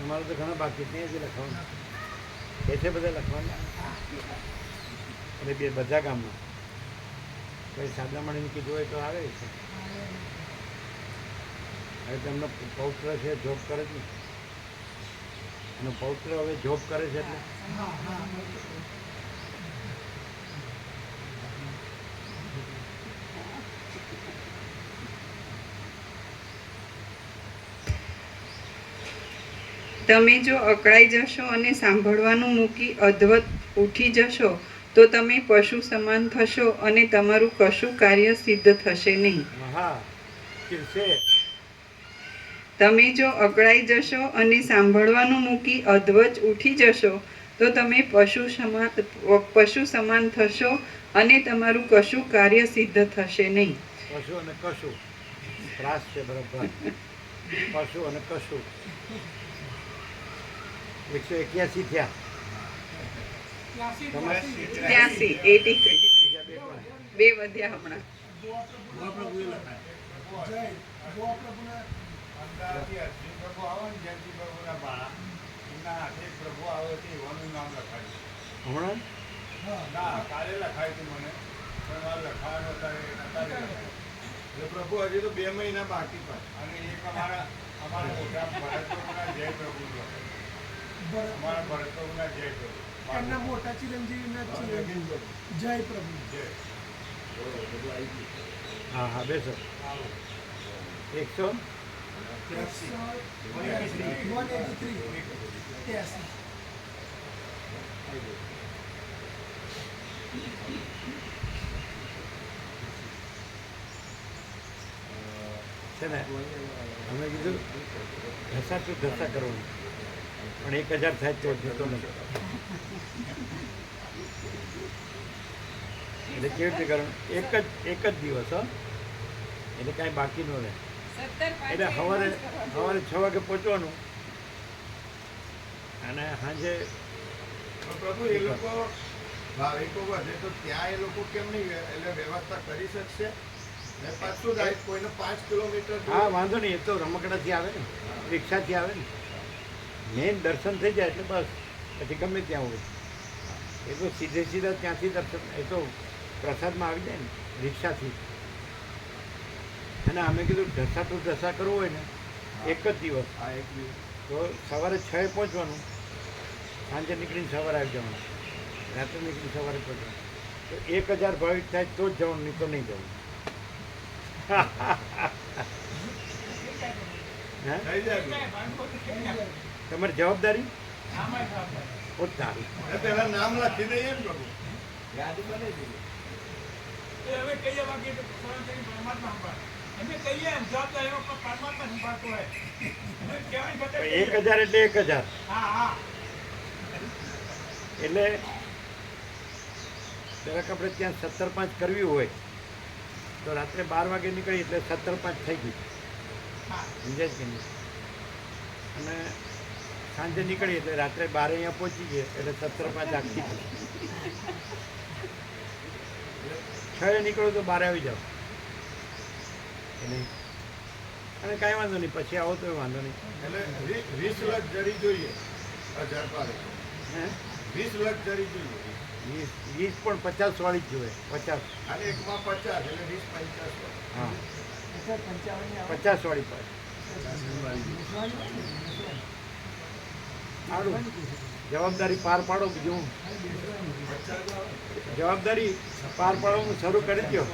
તમારે તો ઘણા બાકી ત્યાં જ લખવાનું એ છે બધા લખવાના અને બે બધા ગામમાં કોઈ સાદામણીને કીધું હોય તો આવે છે. હવે તેમનો પૌત્ર છે જોબ કરે છે એનો પૌત્ર હવે જોબ કરે છે એટલે તમે જો અકળાઈ જશો અને સાંભળવાનું મૂકી અદ્વત ઉઠી જશો તો તમે પશુ સમાન થશો અને તમારું કશું કાર્ય સિદ્ધ થશે નહીં. તમે જો અકળાઈ જશો અને સાંભળવાનું મૂકી અદ્વત ઉઠી જશો તો તમે પશુ સમાન થશો અને તમારું કશું કાર્ય સિદ્ધ થશે નહીં. પશુ અને કશું ત્રાસ છે બરાબર. પશુ અને કશું 181 થયા. 83 બે વધ્યા હમણાં. પ્રભુ હજી તો 2 મહિના બાકી પણ અને એક અમારા મોટા ભરતના જય પ્રભુ અમારા ભરતના જય પ્રભુ એમના મોટા ચિરંજીવીના જય પ્રભુ જય. હા હા બેસો. 183 છે ને અમે કીધું ઘસા તો ઘસા કરવાનું પણ 1000 થાય તો જતો નથી. એટલે કેવી રીતે કરવાનું એક જ દિવસ હો એટલે કાંઈ બાકી ન રહે. એટલે સવારે 6 વાગે પહોંચવાનું અને સાંજે પ્રભુ એ લોકો ભાવિકો વધે તો ત્યાં એ લોકો કેમ નહીં એટલે વ્યવસ્થા કરી શકશે? પાછું જાય કોઈને 5 કિલોમીટર. હા વાંધો નહીં, એ તો રમકડાથી આવે ને, રિક્ષાથી આવે ને. મેન દર્શન થઈ જાય એટલે બસ પછી ગમે ત્યાં હોય એ તો સીધા ત્યાંથી દર્શન એ તો પ્રસાદમાં આવી જાય ને રિક્ષાથી. અને અમે કીધું ઢસા ટુ ઢસા કરવું હોય ને એક જ દિવસ તો સવારે 6 પહોંચવાનું, સાંજે નીકળીને સવારે આવી જવાનું, રાત્રે નીકળીને સવારે પહોંચવાનું. તો 1000 ભાવિક થાય તો જ જવાનું, નહીં તો નહીં જવાનું. તમારી જવાબદારી પેલા નામ લખી દઈએ ને પ્રભુ. એક 1000 એટલે 1000 એટલે જરાક આપણે ત્યાં 17:05 કરવી હોય તો રાત્રે 12 વાગે નીકળી એટલે 17:05 થઈ ગઈ, સમજાય કે નહીં? અને સાંજે નીકળી એટલે રાત્રે 12 અહીંયા પહોંચી ગઈ એટલે 17:05 આખી 6 નીકળો તો 12 આવી જાઓ નહીં. અને કાંઈ વાંધો નહીં, પછી આવો તો વાંધો નહીં. એટલે 20 લક્ઝરી જોઈએ 1000 પારે. 20 લક્ઝરી જોઈએ. 20 પણ 50 વાળી જ જોઈએ. 50 અને એકમાં 50 એટલે 20 50. હા 50 વાળી પાસે સારું. જવાબદારી પાર પાડો. બીજું જવાબદારી પાર પાડવાનું શરૂ કરી દો.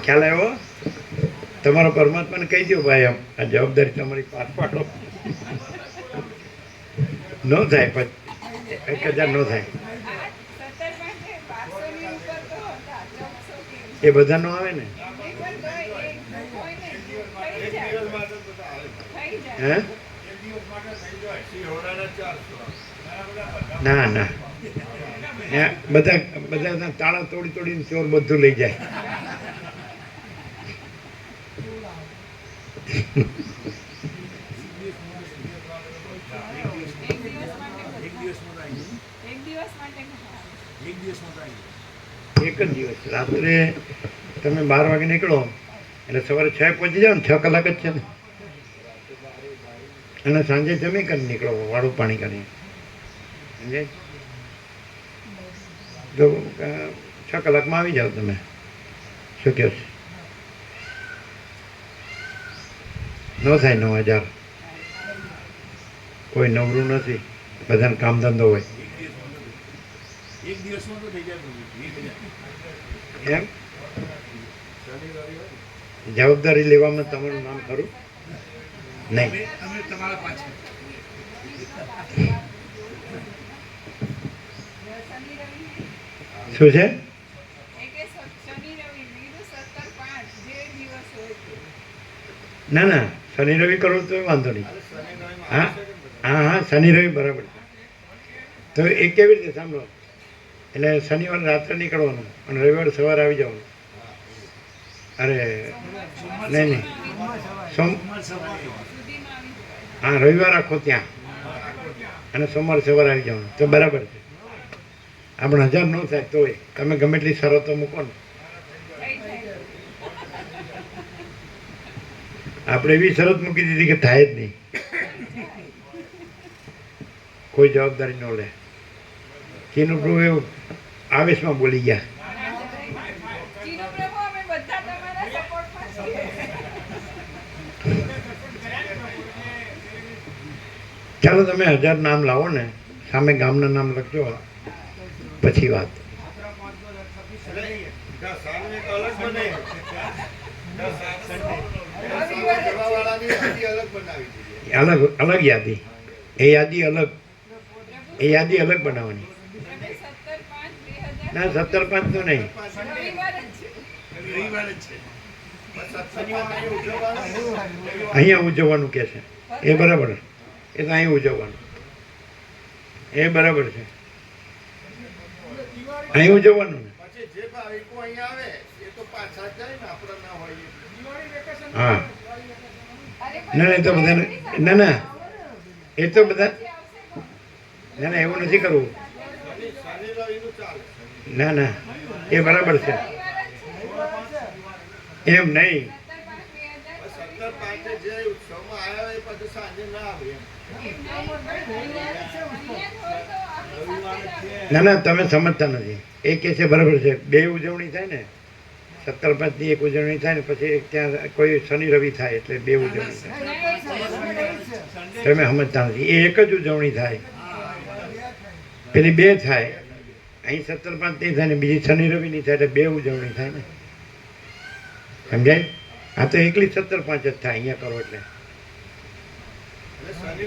ખ્યાલ આવ્યો? તમારો પરમાત્માને કહી દો ભાઈ આમ આ જવાબદારી તમારી પાર પાડો. ન થાય પછી 1000 ન થાય એ બધા નો આવે ને. હે ના ના બધા તાળા તોડીને ચોર બધું લઈ જાય. એક જ દિવસ રાત્રે તમે 12 વાગે નીકળો એટલે સવારે 6 પહોંચી જાઓ ને, 6 કલાક જ છે ને. અને સાંજે જમી કરી નીકળો વાળું પાણી કરી, સમજાય? જો 6 કલાકમાં આવી જાઓ તમે. શું કહો છો? ન થાય 9,000. કોઈ નવરું નથી, બધાને કામ ધંધો હોય. એક દિવસમાં તો થઈ જાય 20,000. એમ જવાબદારી લેવામાં તમારું નામ ખરું નહીં? અમે તમારા પાછળ. શું છે? ના ના, શનિ રવિ કરો તો વાંધો નહીં. હા હા હા, શનિ રવિ બરાબર છે. તો એ કેવી રીતે સાંભળો? એટલે શનિવાર રાત્રે નીકળવાનું અને રવિવાર સવારે આવી જવાનું. અરે નહીં નહીં, હા રવિવાર આખો ત્યાં અને સોમવાર સવારે આવી જવાનું તો બરાબર છે. આપણે 1000 ન થાય તોય તમે ગમે એટલી શરતો મૂકો ને. આપણે એવી શરત મૂકી દીધી કે થાય જ નહીં, કોઈ જવાબદારી ન લે. ચીનું પ્રભુ એવું આવેશમાં બોલી ગયા. ચાલો તમે 1000 નામ લાવો ને, સામે ગામના નામ લખજો, પછી વાત. અલગ અલગ યાદી, એ યાદી અલગ, એ યાદી અલગ બનાવવાની. ના 17/5 તો નહીં, અહીંયા ઉજવવાનું કે છે એ બરાબર, એ તો અહીં ઉજવવાનું એ બરાબર છે, અહીં ઉજવવાનું ને. હા ના ના, એ તો બધાને ના ના, એ તો બધા ના ના, એવું નથી કરવું. ના ના, એ બરાબર છે, એમ નહીં. ના ના, તમે સમજતા નથી. એ કે છે બરાબર છે, 2 ઉજવણી થાય ને, 17/5ની એક ઉજવણી થાય ને પછી ત્યાં કોઈ શનિ રવિ થાય એટલે 2 ઉજવણી થાય. તમે સમજતા નથી. એ એક જ ઉજવણી થાય, પેલી 2 થાય. અહીં 17/5 નહીં થાય ને બીજી શનિ રવિ નહીં થાય એટલે 2 ઉજવણી થાય ને, સમજાય? આ તો એકલી 17/5 જ થાય અહીંયા કરો એટલે,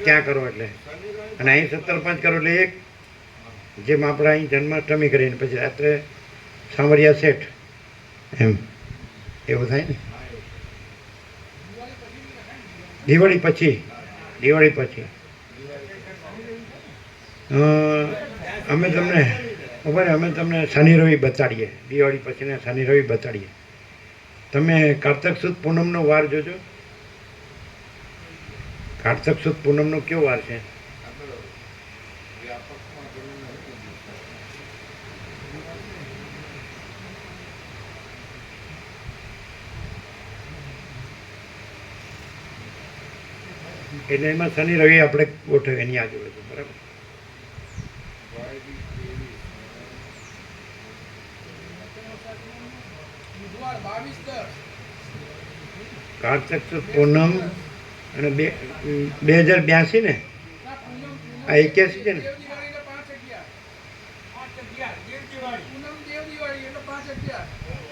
ત્યાં કરો એટલે, અને અહીં 17/5 કરો એટલે એક. જેમ આપણે અહીં જન્માષ્ટમી કરીને પછી રાત્રે સાંવરિયા સેઠ, એમ એવું થાય ને. દિવાળી પછી, દિવાળી પછી અમે તમને ખબર, અમે તમને શનિ રવિ બતાડીએ. દિવાળી પછીને શનિ રવિ બતાડીએ. તમે કારતક સુદ પૂનમનો વાર જોજો. કારતક સુદ પૂનમનો કયો વાર છે? એટલે એમાં શનિ રવિ આપણે ગોઠવીએ એની આજુબાજુ, બરાબર? કારતક સુદ પૂનમ અને 2082 ને, આ 81 છે ને.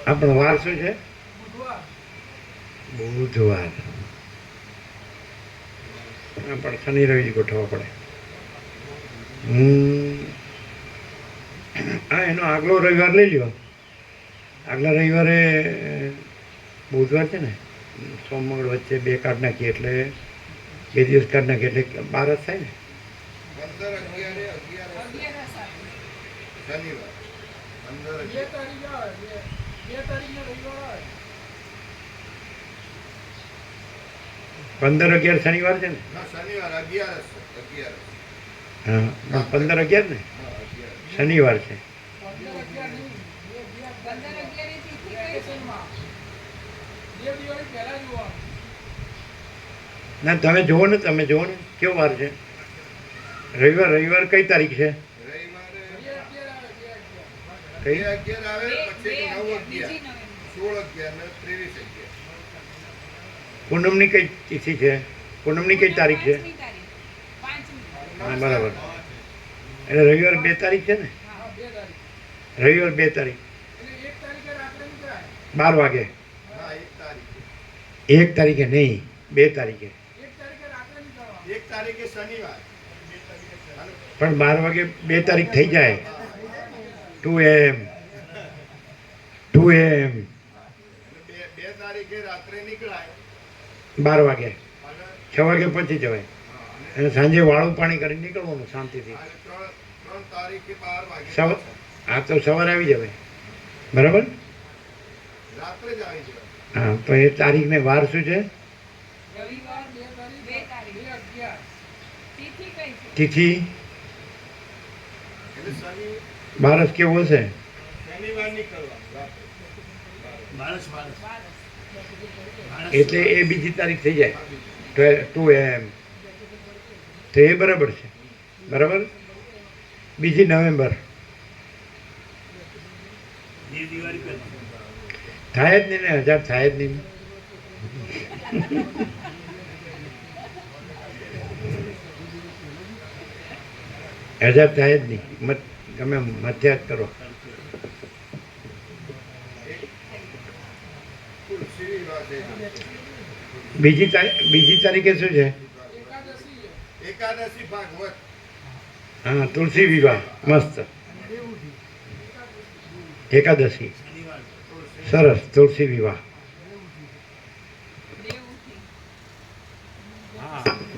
આપણો વાર શું છે? બુધવાર. પણ શનિ રવિ ગોઠવવા પડે. હા, એનો આગલો રવિવાર લઈ લ્યો. આગલા રવિવારે બુધવાર છે ને, સોમ મંગળ વચ્ચે 2 કાઢ નાખીએ એટલે 2 દિવસ કાઢ નાખીએ એટલે 12 જ થાય ને. 15-11 શનિવાર છે ને. હા, 15-11 ને શનિવાર છે. ના તમે જુઓ ને કેવો વાર છે? રવિવાર કઈ તારીખ છે? રવિવારે કઈ 11 આવે, પછી 9, 11, 16, 11 ને 23, 11. પૂનમની કઈ તિથિ છે? પૂનમની કઈ તારીખ છે? હા બરાબર. એટલે રવિવાર 2 તારીખ છે ને? રવિવાર 2 તારીખ 12 વાગે. હા, 1 તારીખે. 1 તારીખે નહીં, 2 તારીખે. 1 તારીખે શનિવાર. પણ 12 વાગે 2 તારીખ થઈ જાય. 2 AM. 2 AM. 2 તારીખે રાત્રે નીકળાય 12 વાગે. અને 6 વાગે પહોંચી જવાય. અને સાંજે વાળું પાણી કરી નીકળવાનું શાંતિથી. 3 તારીખે 12 વાગે સવાર હા તો સવારે આવી જવાય. બરાબર? રાત્રે જ આવી જવાય. હા તો એ તારીખને વાર શું છે? તિથિ એટલે બારસ કેવો છે? શનિવાર નીકળવાનું રાત્રે. એટલે એ બીજી તારીખ થઈ જાય. 2 AM. તો એ બરાબર છે. બરાબર? 2 નવેમ્બર થાય જ નહીં ને, 1000 થાય જ નહીં. હજાર થાય જ નહીં. તમે મધ્યાત કરો. તુલસી વિવાહ છે. બીજી તારીખે શું છે? એકાદશી ભાગવત. હા તુલસી વિવાહ મસ્ત. એકાદશી સરસ. તુલસી વિવાહ.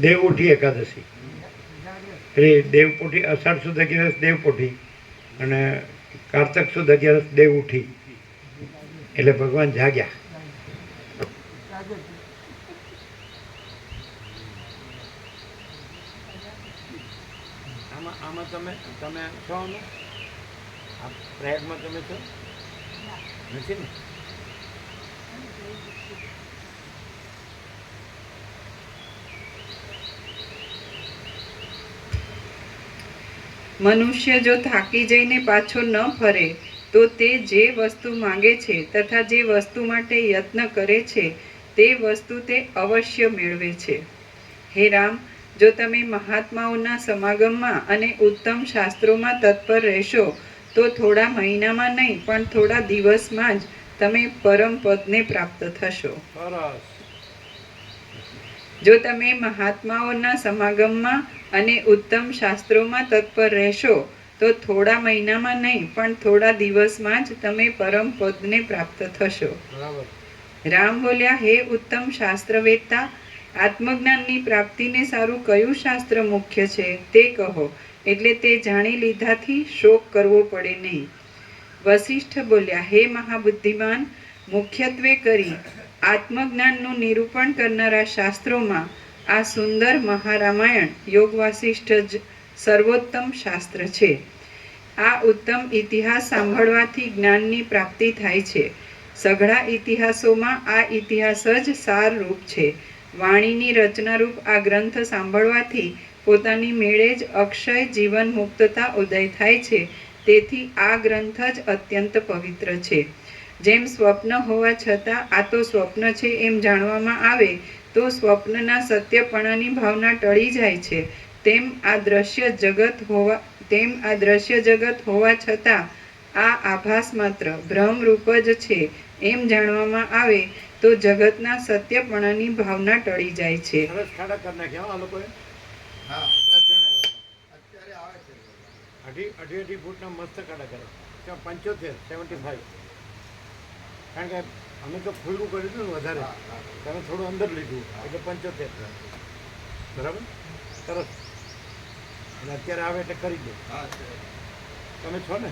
દેવઉઠી એકાદશી. એટલે દેવપોઠી, અષાઢ સુદ 11 દેવપોઠી અને કારતક સુદ 11 દેવઉઠી. એટલે ભગવાન જાગ્યા. આમાં તમે છો ને? આ પ્રયાગમાં તમે છો નથી ને? મનુષ્ય જો થાકી જઈને પાછો ન ફરે તો તે જે વસ્તુ માંગે છે તથા જે વસ્તુ માટે યત્ન કરે છે તે વસ્તુ તે અવશ્ય મેળવે છે. હે રામ, જો તમે મહાત્માઓના સમાગમમાં અને ઉત્તમ શાસ્ત્રોમાં તત્પર રહેશો તો થોડા મહિનામાં નહીં પણ થોડા દિવસમાં જ તમે પરમ પદને પ્રાપ્ત થશો. જો તમે મહાત્માઓના સમાગમમાં અને ઉત્તમ શાસ્ત્રોમાં તત્પર રહેશો તો થોડા મહિનામાં નહીં પણ થોડા દિવસમાં જ તમે પરમ પદને પ્રાપ્ત થશો. રામ બોલ્યા, હે ઉત્તમ શાસ્ત્રવેત્તા, આત્મજ્ઞાનની પ્રાપ્તિને સારું કયું શાસ્ત્ર મુખ્ય છે તે કહો, એટલે તે જાણી લીધાથી શોક કરવો પડે નહીં. વશિષ્ઠ બોલ્યા, હે મહાબુદ્ધિમાન, મુખ્યત્વે કરી આત્મજ્ઞાનનું નિરૂપણ કરનારા શાસ્ત્રોમાં આ સુંદર મહારામાયણ યોગ વાસિષ્ઠ જ સર્વોત્તમ શાસ્ત્ર છે. આ ઉત્તમ ઇતિહાસ સાંભળવાથી જ્ઞાનની પ્રાપ્તિ થાય છે. સઘળા ઇતિહાસોમાં આ ઇતિહાસ જ સારરૂપ છે. વાણીની રચનારૂપ આ ગ્રંથ સાંભળવાથી પોતાની મેળે જ અક્ષય જીવન મુક્તતા ઉદય થાય છે. તેથી આ ગ્રંથ જ અત્યંત પવિત્ર છે. જેમ સ્વપ્ન હોવા છતાં આ તો સ્વપ્ન છે એમ જાણવામાં આવે તો સ્વપ્નના સત્યપણાની ભાવના ટળી જાય છે, તેમ આ દ્રશ્ય જગત હોવા છતાં આ આભાસ માત્ર ભ્રમરૂપ જ છે એમ જાણવામાં આવે તો જગતના સત્યપણાની ભાવના ટળી જાય છે. સરસ ખાડા કરી નાખ્યા આ લોકોએ. હા, 10 જણ અત્યારે આવે છે. અઢી ફૂટના મસ્ત ખાડા કરે. 75, 75. કારણ કે અમે તો ખુલ્લું કર્યું હતું ને વધારે, તમે થોડું અંદર લીધું એટલે 75. બરાબર, સરસ. અને અત્યારે આવે એટલે કરી દો. હા છે. તમે છો ને?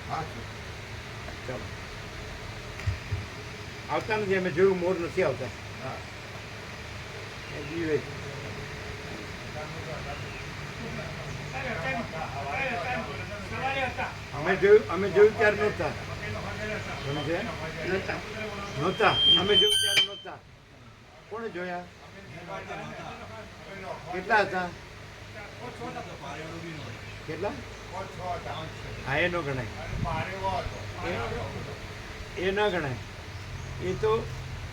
હા છે. ચાલો. આવતા નથી, અમે જોયું મોર નથી આવતા. હા. એ જીવે. અમે જોયું ત્યારે નહોતા. કોણ છે? નહોતા. નહોતા. અમે જોયું ત્યારે નહોતા. કોણે જોયા? કેટલા હતા? કેટલા? હા, એ ન ગણાય. એ ન ગણાય. એ તો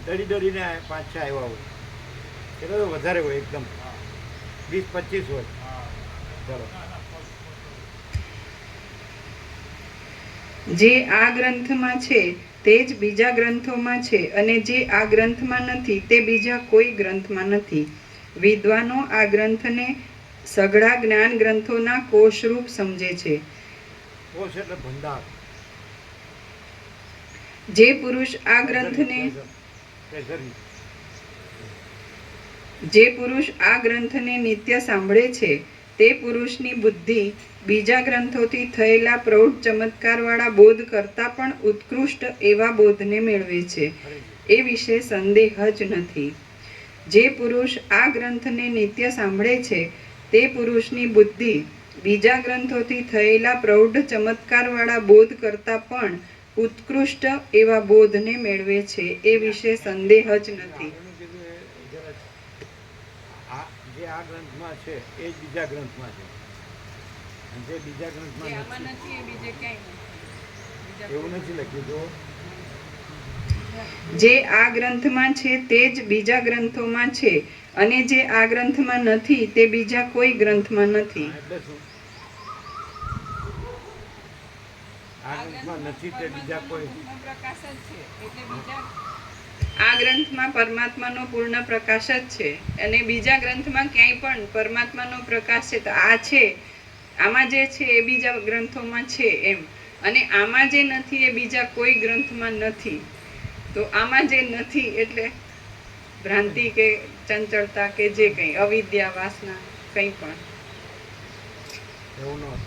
ડરીને 5-6 આવ્યા હોય. એટલે તો વધારે હોય, એકદમ 20-25 હોય. ચલો. જે આ ગ્રંથમાં છે તે જ બીજા ગ્રંથોમાં છે, અને જે આ ગ્રંથમાં નથી તે બીજા કોઈ ગ્રંથમાં નથી. વિદ્વાનો આ ગ્રંથને સઘળા જ્ઞાન ગ્રંથોના કોષરૂપ સમજે છે. કોષ એટલે ભંડાર. જે પુરુષ આ ગ્રંથને ટ્રેઝરી. જે પુરુષ આ ગ્રંથને નિત્ય સાંભળે છે તે પુરુષની બુદ્ધિ બીજા ગ્રંથોથી થયેલા પ્રૌઢ ચમત્કારવાળા બોધ કરતાં પણ ઉત્કૃષ્ટ એવા બોધને મેળવે છે, એ વિશે સંદેહ જ નથી. જે પુરુષ આ ગ્રંથને નિત્ય સાંભળે છે તે પુરુષની બુદ્ધિ બીજા ગ્રંથોથી થયેલા પ્રૌઢ ચમત્કારવાળા બોધ કરતાં પણ ઉત્કૃષ્ટ એવા બોધને મેળવે છે, એ વિશે સંદેહ જ નથી. જે આ ગ્રંથમાં છે એ જ બીજા ગ્રંથમાં છે, અને જે બીજા ગ્રંથમાં નથી એવું નથી લખ્યું. જો જે આ ગ્રંથમાં છે તે જ બીજા ગ્રંથોમાં છે, અને જે આ ગ્રંથમાં નથી તે બીજા કોઈ ગ્રંથમાં નથી. એટલે શું? આ ગ્રંથમાં નથી તે બીજા કોઈ. આ ગ્રંથમાં પરમાત્માનો પૂર્ણ પ્રકાશ જ છે, અને બીજા ગ્રંથમાં ક્યાંય પણ પરમાત્માનો પ્રકાશ છે. તો આ છે, આમાં જે છે એ બીજા ગ્રંથોમાં છે એમ, અને આમાં જે નથી એ બીજા કોઈ ગ્રંથમાં નથી. તો આમાં જે નથી એટલે ભ્રાંતિ કે ચંચળતા કે જે કંઈ અવિદ્યા, વાસના, કંઈ પણ એવું ન હતું.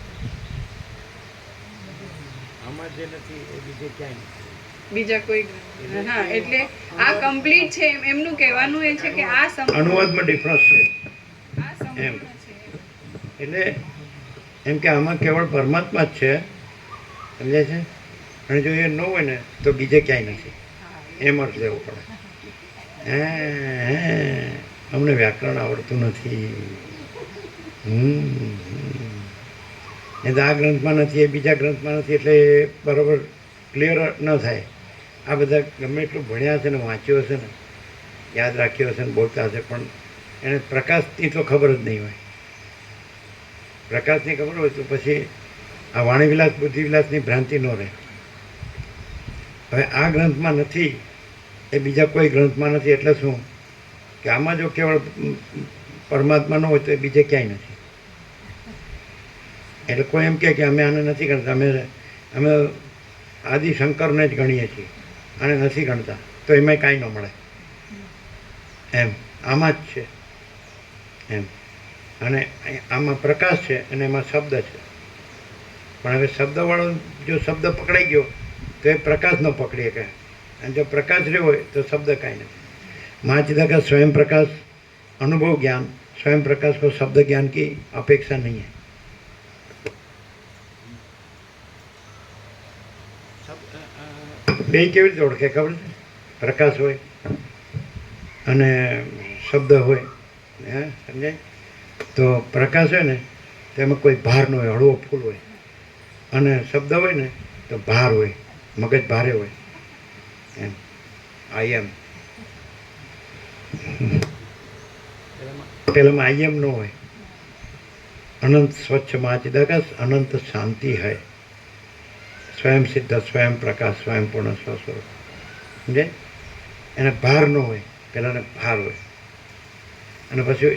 આમાં જે નથી એ બીજે ક્યાંય નથી. બીજા કોઈ હા, એટલે આ કમ્પ્લીટ છે એમનું કહેવાનું એ છે કે આ અનુવાદમાં ડિફરન્સ છે. આ સંપૂર્ણ છે. એટલે એમ કે આમાં કેવળ પરમાત્મા જ છે, સમજે છે, અને જો એ ન હોય ને તો બીજે ક્યાંય નથી, એમ અર્થ લેવો પડે. અમને વ્યાકરણ આવડતું નથી. એ તો આ ગ્રંથમાં નથી એ બીજા ગ્રંથમાં નથી એટલે બરાબર ક્લિયર ન થાય. આ બધા ગમે એટલું ભણ્યા હશે ને વાંચ્યું હશે ને યાદ રાખ્યું હશે ને બોલતા હશે, પણ એને પ્રકાશની તો ખબર જ નહીં હોય. પ્રકાશની ખબર હોય તો પછી આ વાણીવિલાસ બુદ્ધિવિલાસની ભ્રાંતિ ન રહે. હવે આ ગ્રંથમાં નથી એ બીજા કોઈ ગ્રંથમાં નથી એટલે શું કે આમાં જો કેવળ પરમાત્મા ન હોય તો એ બીજે ક્યાંય નથી. એટલે કોઈ એમ કહે કે અમે આને નથી ગણતા, અમે આદિ શંકરને જ ગણીએ છીએ, આને નથી ગણતા, તો એમાંય કાંઈ ન મળે એમ. આમાં જ છે એમ, અને આમાં પ્રકાશ છે અને એમાં શબ્દ છે. પણ હવે શબ્દવાળો જો શબ્દ પકડાઈ ગયો તો એ પ્રકાશ ન પકડી શકે, અને જો પ્રકાશ રહ્યો હોય તો શબ્દ કાંઈ નથી. महाचिदा का स्वयं प्रकाश अनुभव ज्ञान, स्वयं प्रकाश को शब्द ज्ञान की अपेक्षा नहीं है. બે કેવી રીતે ઓળખે ખબર છે? પ્રકાશ હોય અને શબ્દ હોય, હે સમજાય? તો પ્રકાશ હોય ને તેમાં કોઈ ભાર ન હોય, હળવો ફૂલ હોય, અને શબ્દ હોય ને તો ભાર હોય, મગજ ભારે હોય એમ. આઈ એમ પેલામાં આઈ એમ ન હોય. अनंत स्वच्छ महाचिदाकाश अनंत शांति है, स्वयं सिद्ध स्वयं प्रकाश स्वयं पूर्ण स्वस्वरूप. समझे? એને ભાર ન હોય, પેલાને ભાર હોય, અને પછી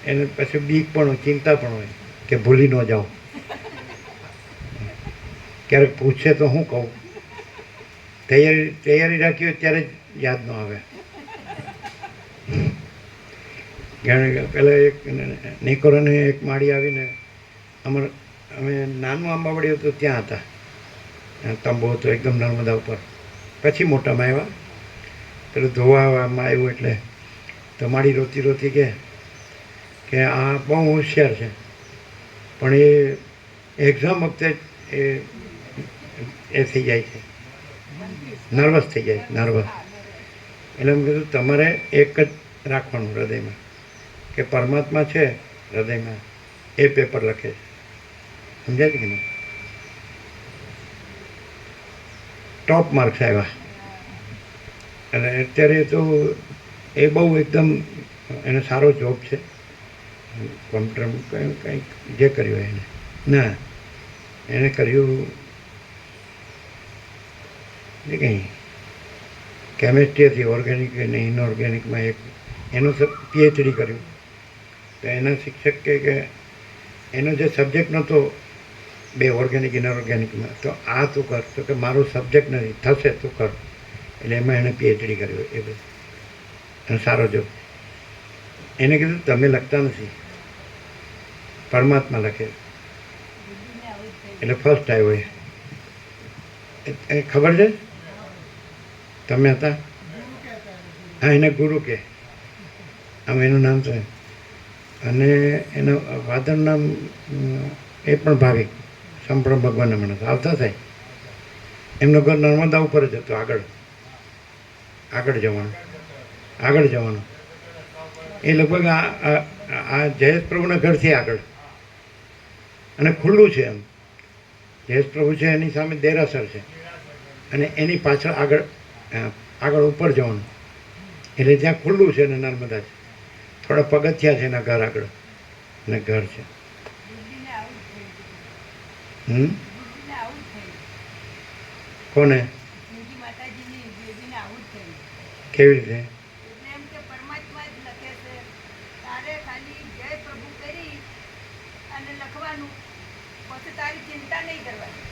એને પછી બીક પણ હોય, ચિંતા પણ હોય કે ભૂલી ન જાઉં, ક્યારેક પૂછે તો હું કહું. તૈયારી રાખી હોય ત્યારે જ યાદ ન આવે. પહેલાં એક નિકોરાને એક માળી આવીને અમે નાનું આંબાવડી હતું ત્યાં હતા, તંબુ હતો એકદમ નર્મદા ઉપર. પછી મોટામાં આવ્યા, પેલું ધોવામાં આવ્યું એટલે તો માળી રોતી રોતી કે આ બહુ હોશિયાર છે, પણ એ એક્ઝામ વખતે એ થઈ જાય છે, નર્વસ થઈ જાય નર્વસ. એટલે મેં કીધું તમારે એક જ રાખવાનું હૃદયમાં કે પરમાત્મા છે હૃદયમાં, એ પેપર લખે છે. સમજાય છે કે નહીં? ટોપ માર્ક્સ આવ્યા. અને અત્યારે તો એ બહુ એકદમ એને સારો જોબ છે કોમ્પ્યુટર કંઈક જે કર્યું એને ના એને કર્યું એ કંઈ કેમેસ્ટ્રી હતી, ઓર્ગેનિક અને ઇનઓર્ગેનિકમાં એક એનું પીએચડી કર્યું. તો એના શિક્ષક કે એનો જે સબ્જેક્ટ નહોતો બે ઓર્ગેનિક ઇનઓર્ગેનિકમાં, તો આ તું કર, તો કે મારો સબ્જેક્ટ નથી, થશે તું કર. એટલે એમાં એણે પીએચડી કર્યું એ બધું અને સારો જોબ. એને કીધું તમે લખતા નથી, પરમાત્મા લખે. એટલે ફર્સ્ટ આવ્યો એ ખબર છે તમે હતા? હા, એને ગુરુ કે આમ એનું નામ છે. અને એનું ફાધરનું નામ એ પણ ભાવિક સંપૂર્ણ ભગવાનના માણસ આવતા થાય. એમનું ઘર નર્મદા ઉપર જ હતું. આગળ જવાનું એ લગભગ આ જયેશ પ્રભુના ઘરથી આગળ અને ખુલ્લું છે. એમ જયેશ પ્રભુ છે એની સામે દેરાસર છે અને એની પાછળ આગળ ઉપર જવાનું. એટલે ત્યાં ખુલ્લું છે ને નર્મદા છે. થોડા પગથિયા છે એના ઘર આગળ અને ઘર છે. કોને કેવી રીતે? ચિંતા નહીં કરવાની.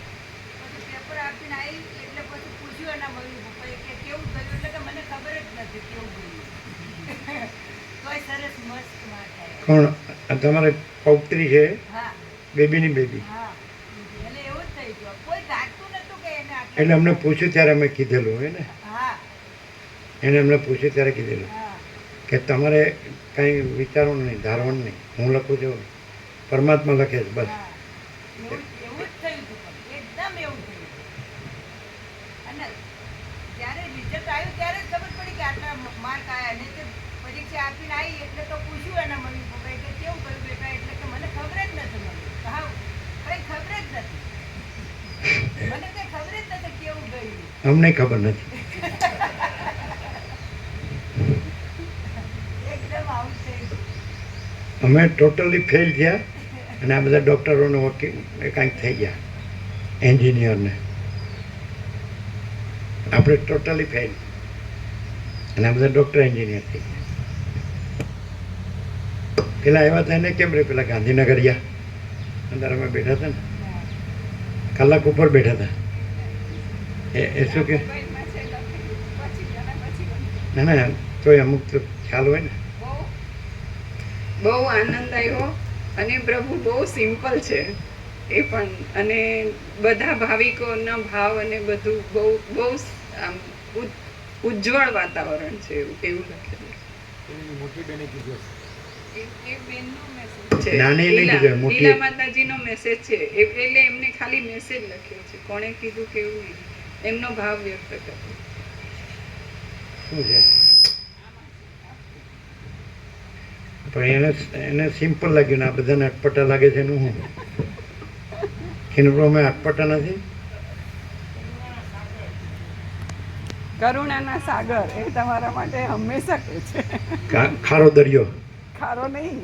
પછી પેપર આપીને આવી એટલે પછી પૂછ્યું એના મમ્મી પપ્પાએ કે કેવું થયું, એટલે કે મને ખબર જ નથી કેવું ગયું. કોઈ સરસ મસ્ત માર્ક આવ્યા. કોણ તમારે પૌત્રી છે? હા, બેબીની બેબી. હા, એટલે એવું જ થઈ ગયું. કોઈ ગાંઠતું નતું કે એને આટલા. એટલે અમને પૂછ્યું ત્યારે અમે કીધેલું હોય ને. હા, એને અમને પૂછ્યું ત્યારે કીધેલું હા, કે તમારે કંઈ વિચારવાનું નહીં, ધારવાનું નહીં. હું લખું છું, પરમાત્મા લખે છે બસ. હા. એવું જ થયું હતું પણ એકદમ એવું થયું હતું. અને જ્યારે રિઝલ્ટ આવ્યું ત્યારે જ ખબર પડી કે આટલા માર્ક આવ્યા. ને તે પરીક્ષા આપીને આવી એટલે તો પૂછ્યું એના મમ્મી પપ્પાએ કે કેવું કર્યું બેટા, એટલે કે મને ખબર જ નથી મમ્મી. હા, કંઈ ખબર જ નથી. મને કંઈ ખબર જ નથી કેવું ગયું. અમને ખબર નથી. એકદમ આવું થઈ ગયું. અમે ટોટલી ફેલ થયા અને આ બધા ડૉક્ટરોને વકીલ કાંઈક થઈ ગયા, એન્જિનિયરને. આપણે ટોટલી ફેલ અને આ બધા ડૉક્ટર એન્જિનિયર થઈ ગયા. પેલા આવ્યા હતા એને કેમ રે પેલા ગાંધીનગર ગયા અંદર અમે બેઠા હતા ને, કલાક ઉપર બેઠા હતા. એ શું કે ના ના તોય અમુક તો ખ્યાલ હોય ને. બહુ આનંદ આવ્યો. અને પ્રભુ બહુ સિમ્પલ છે એ પણ. અને બધા ભાવિકોના ભાવ અને બધું બહુ બહુ આમ ઉજ્જવળ વાતાવરણ છે એવું લખેલું. મોટી બેને કીધું એ બેનનો મેસેજ છે. નાની નહીં કીધું, મોટી. લીલા માતાજીનો મેસેજ છે એટલે એમને ખાલી મેસેજ લખ્યો છે. કોણે કીધું કેવું નહીં, એમનો ભાવ વ્યક્ત કર્યો. શું છે પણ એને સિમ્પલ લાગ્યું ને આ બધાને અટપટા લાગે છે એનું હું અમે અટપટા નથી. કરુણાના સાગર એ તમારા માટે હંમેશા કે છે. ખારો દરિયો ખારો નહીં.